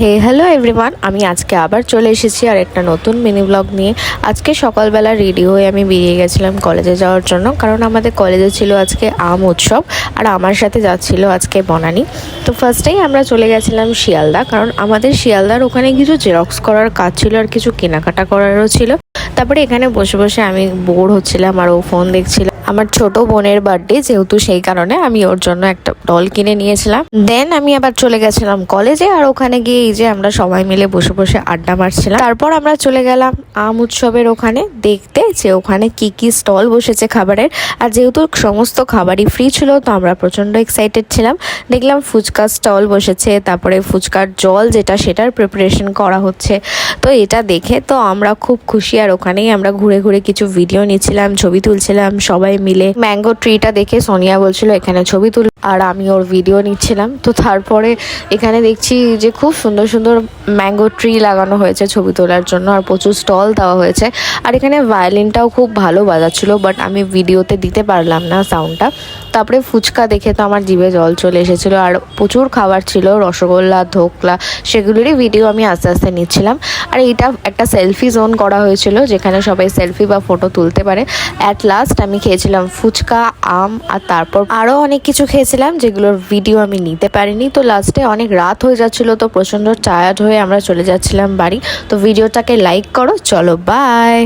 Hello everyone, আমি আজকে আবার চলে এসেছি আর একটা নতুন মিনি ব্লগ নিয়ে। আজকে সকালবেলা রেডি হয়ে আমি বেরিয়ে গেছিলাম কলেজে যাওয়ার জন্য, কারণ আমাদের কলেজে ছিল আজকে আম উৎসব আর আমার সাথে যাচ্ছিল আজকে বনানী। তো ফার্স্টেই আমরা চলে গেছিলাম শিয়ালদা, কারণ আমাদের শিয়ালদার ওখানে কিছু জেরক্স করার কাজ ছিল আর কিছু কেনাকাটা করারও ছিল। তারপরে এখানে বসে বসে আমি বোর হচ্ছিলাম আর ও ফোন দেখছিলাম। আমার ছোট বোনের বার্থডে, যেহেতু সেই কারণে আমি ওর জন্য একটা ডল কিনে নিয়েছিলাম। দেন আমি আবার চলে গেছিলাম কলেজে, আর ওখানে গিয়ে এই যে আমরা সবাই মিলে বসে বসে আড্ডা মারছিলাম। তারপর আমরা চলে গেলাম আম উৎসবের ওখানে দেখতে যে ওখানে কি কি স্টল বসেছে খাবারের। আর যেহেতু সমস্ত খাবারই ফ্রি ছিল, তো আমরা প্রচন্ড এক্সাইটেড ছিলাম। দেখলাম ফুচকা স্টল বসেছে, তারপরে ফুচকার জল যেটা সেটার প্রিপারেশন করা হচ্ছে। তো এটা দেখে তো আমরা খুব খুশি, আর ওখানেই আমরা ঘুরে ঘুরে কিছু ভিডিও নিচ্ছিলাম, ছবি তুলছিলাম সবাই মিলে। ম্যাঙ্গো ট্রিটা দেখে সোনিয়া বলছিল এখানে ছবি তুল, আর আমি ওর ভিডিও নিচ্ছিলাম। তো তারপরে এখানে দেখছি যে খুব সুন্দর সুন্দর ম্যাঙ্গো ট্রি লাগানো হয়েছে ছবি তোলার জন্য, আর প্রচুর স্টল দেওয়া হয়েছে। আর এখানে ভায়োলিনটাও খুব ভালো বাজাচ্ছিল, বাট আমি ভিডিওতে দিতে পারলাম না সাউন্ডটা। তারপরে ফুচকা দেখে তো আমার জিভে জল চলে এসেছিলো, আর প্রচুর খাবার ছিল, রসগোল্লা, ধোকলা, সেগুলোরই ভিডিও আমি আস্তে আস্তে নিচ্ছিলাম। আর এইটা একটা সেলফি জোন করা হয়েছিল, যেখানে সবাই সেলফি বা ফটো তুলতে পারে। অ্যাট লাস্ট আমি খেয়েছিলাম ফুচকা, আম, আর তারপর আরও অনেক কিছু খেয়েছিলাম যেগুলোর ভিডিও আমি নিতে পারিনি। তো লাস্টে অনেক রাত হয়ে যাচ্ছিলো, তো প্রচণ্ড টায়ার্ড হয়ে আমরা চলে যাচ্ছিলাম বাড়ি। তো ভিডিওটাকে লাইক করো, চলো বাই।